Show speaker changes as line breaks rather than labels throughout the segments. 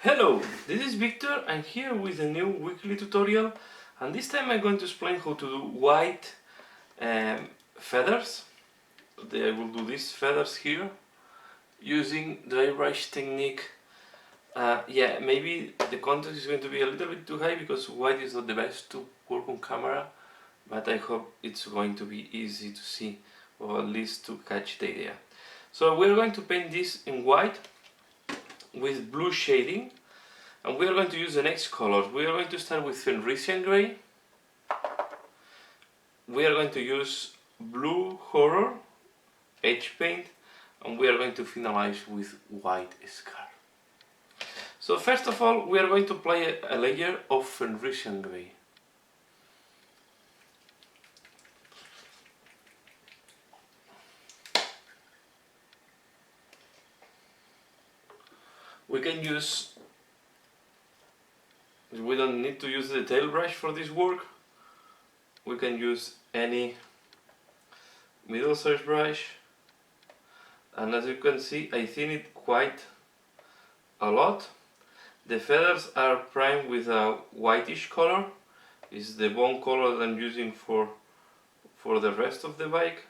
Hello, this is Victor. I'm here with a new weekly tutorial, and this time I'm going to explain how to do white feathers. I will do these feathers here using dry brush technique. Yeah, maybe the contrast is going to be a little bit too high because white is not the best to work on camera, but I hope it's going to be easy to see, or at least to catch the idea. So we're going to paint this in white with blue shading. And we are going to use the next colors. We are going to start with Fenrisian Grey. We are going to use Blue Horror, Edge Paint, and we are going to finalize with White Scar. So first of all, we are going to apply a layer of Fenrisian Grey. We can use, we don't need to use the tail brush for this work. We can use any middle-sized brush, and as you can see, I thin it quite a lot. The feathers are primed with a whitish color. It's the bone color that I'm using for the rest of the bike,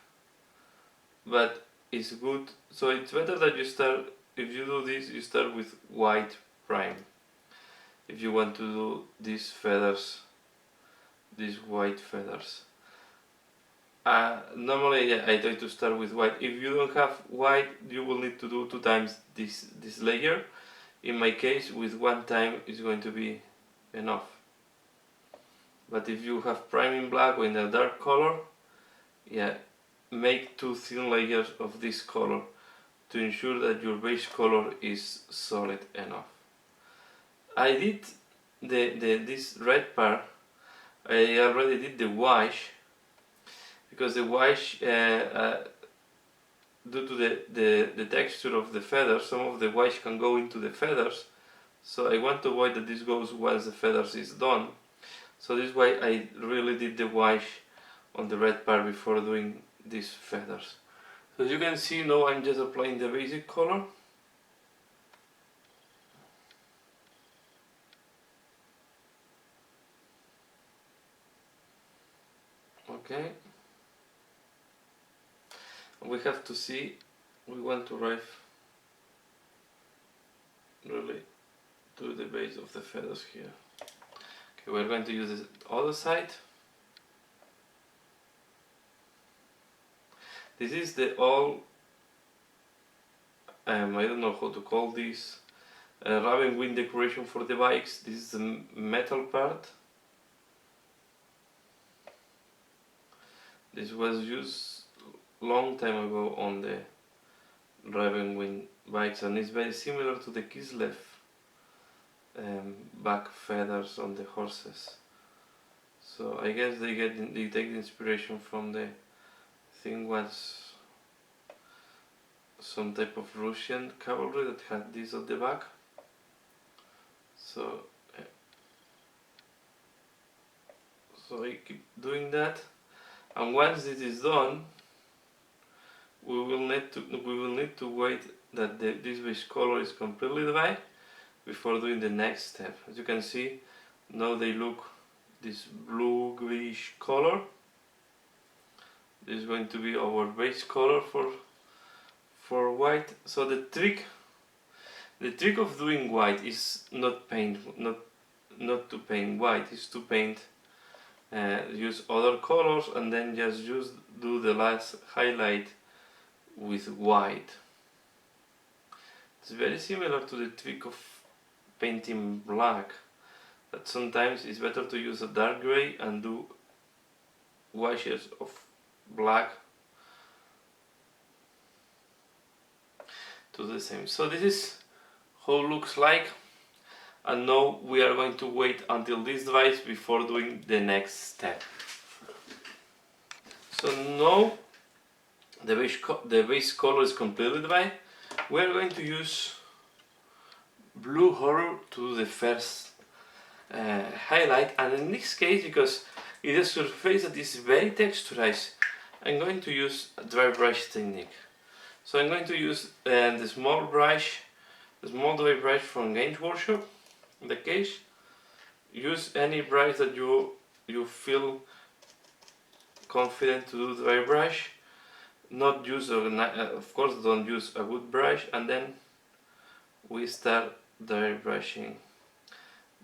but it's good. So it's better that you start, if you do this, you start with white prime. If you want to do these feathers, these white feathers. Normally I try to start with white. If you don't have white, you will need to do 2 times this layer. In my case, with 1 time is going to be enough. But if you have priming black or in a dark color, yeah, make 2 thin layers of this color to ensure that your base color is solid enough. I did this red part. I already did the wash, because the wash, due to the texture of the feathers, some of the wash can go into the feathers, so I want to avoid that this goes once the feathers is done. So this is why I really did the wash on the red part before doing these feathers. So as you can see, now I'm just applying the basic color. Okay. We have to see, we want to arrive really to the base of the feathers here. Okay, we're going to use the other side. This is the all, I don't know how to call this, raven wing decoration for the bikes. This is the metal part. This was used long time ago on the raven wing bikes, and it's very similar to the Kislev back feathers on the horses. So I guess they take the inspiration from the thing was some type of Russian cavalry that had this at the back. So I keep doing that, and once this is done, we will need to wait that this base color is completely dry before doing the next step. As you can see, now they look this blue greenish color. This is going to be our base color for white. So the trick of doing white is not to paint white, is to paint use other colors and then just do the last highlight with white. It's very similar to the trick of painting black, but sometimes it's better to use a dark gray and do washes of black to the same. So this is how it looks like, and now we are going to wait until this dries before doing the next step. So now the base color is completely dry. We are going to use Blue Horror to do the first highlight, and in this case, because it is a surface that is very texturized, I'm going to use a dry brush technique. So I'm going to use the small brush small dry brush from Games Workshop. In the case, use any brush that you feel confident to do dry brush. Not use of course don't use a wood brush, and then we start dry brushing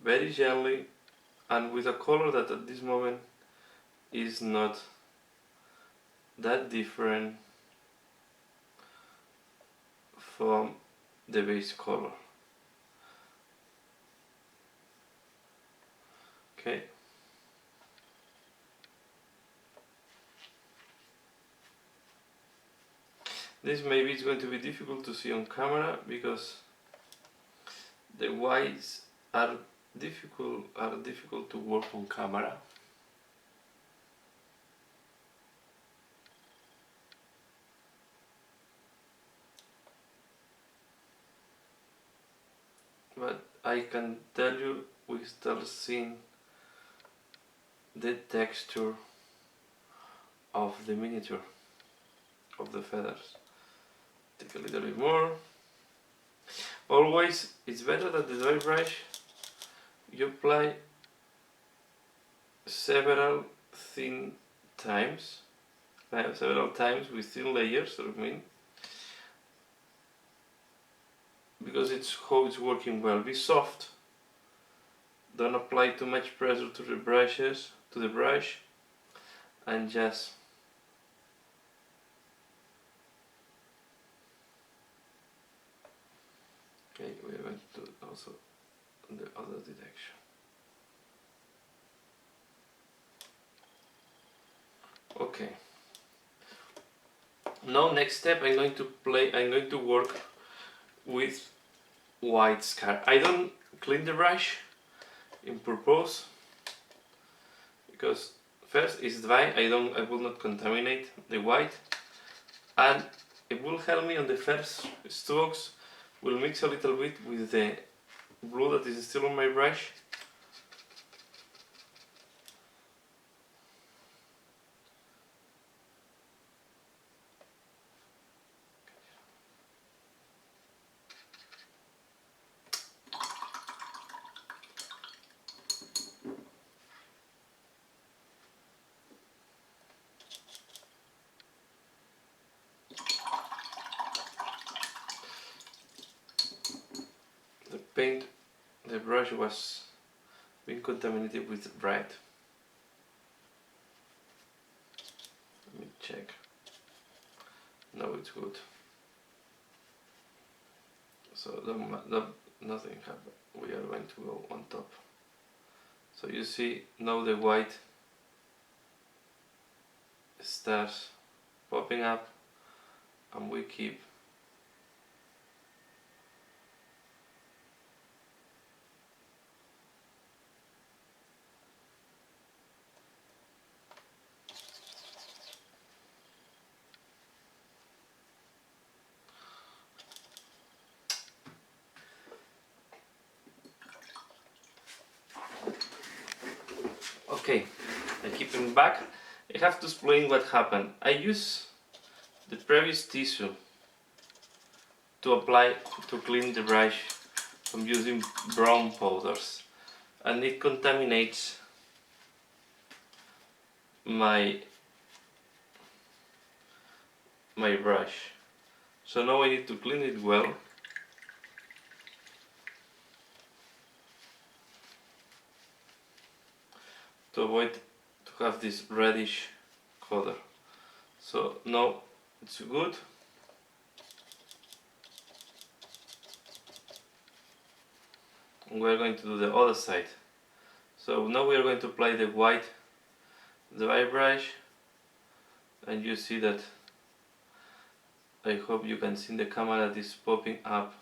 very gently and with a color that at this moment is not that different from the base color. Okay. This maybe is going to be difficult to see on camera because the whites are difficult to work on camera. But I can tell you we start seeing the texture of the miniature, of the feathers. Take a little bit more. Always, it's better that the dry brush you apply several times with thin layers, I mean, because it's how it's working well. Be soft. Don't apply too much pressure to the brush, and just okay. We are going to do also the other direction. Okay. Now next step, I'm going to work with white scar. I don't clean the brush in purpose because first it's dry. I will not contaminate the white, and it will help me on the first strokes. Will mix a little bit with the blue that is still on my brush. The brush was being contaminated with red. Let me check. No, it's good. So nothing happened. We are going to go on top. So you see now the white starts popping up, and we keep okay. I keep him back. I have to explain what happened. I use the previous tissue to clean the brush from using brown powders, and it contaminates my brush. So now I need to clean it well. To avoid to have this reddish color. So now it's good. And we're going to do the other side. So now we are going to apply the white dry brush, and you see that, I hope you can see in the camera, that is popping up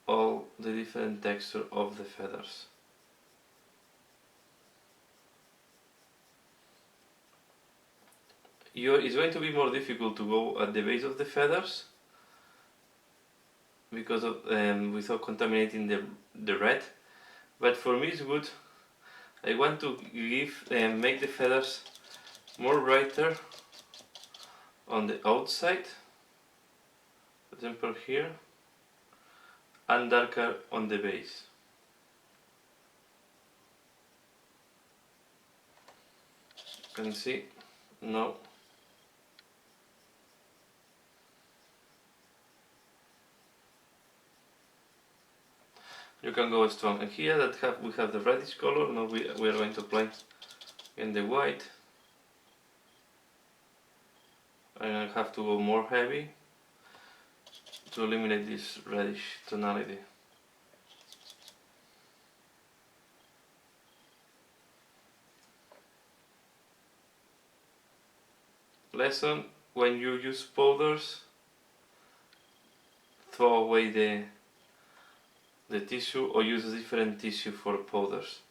all the different texture of the feathers. It's going to be more difficult to go at the base of the feathers because of without contaminating the red, but for me it's good. I want to make the feathers more brighter on the outside, for example here, and darker on the base. You can see now. You can go strong, and here we have the reddish color. Now we are going to apply in the white. And I have to go more heavy to eliminate this reddish tonality. Lesson: when you use powders, throw away the tissue or use a different tissue for powders.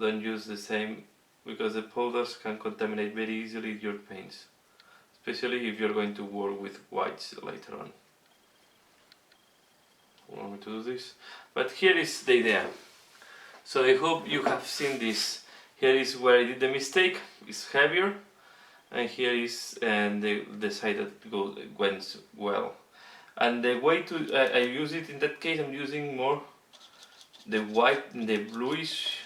Don't use the same, because the powders can contaminate very easily your paints, especially if you're going to work with whites later on. I want me to do this, but here is the idea. So I hope you have seen this. Here is where I did the mistake. It's heavier, and here is the side that went well. And the way I use it in that case, I'm using more the white and the bluish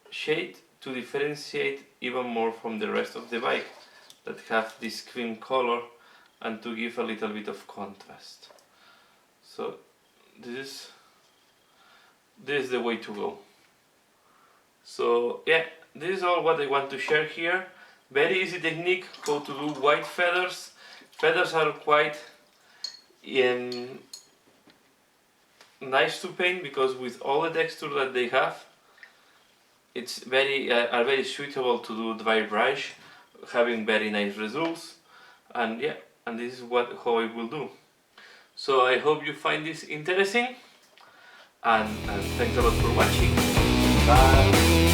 shade to differentiate even more from the rest of the bike that have this cream color, and to give a little bit of contrast. So this is the way to go. So yeah, this is all what I want to share here. Very easy technique how to do white feathers. Feathers are quite nice to paint, because with all the texture that they have, it's are very suitable to do dry brush, having very nice results. And yeah, and this is how I will do. So I hope you find this interesting, and thanks a lot for watching. Bye.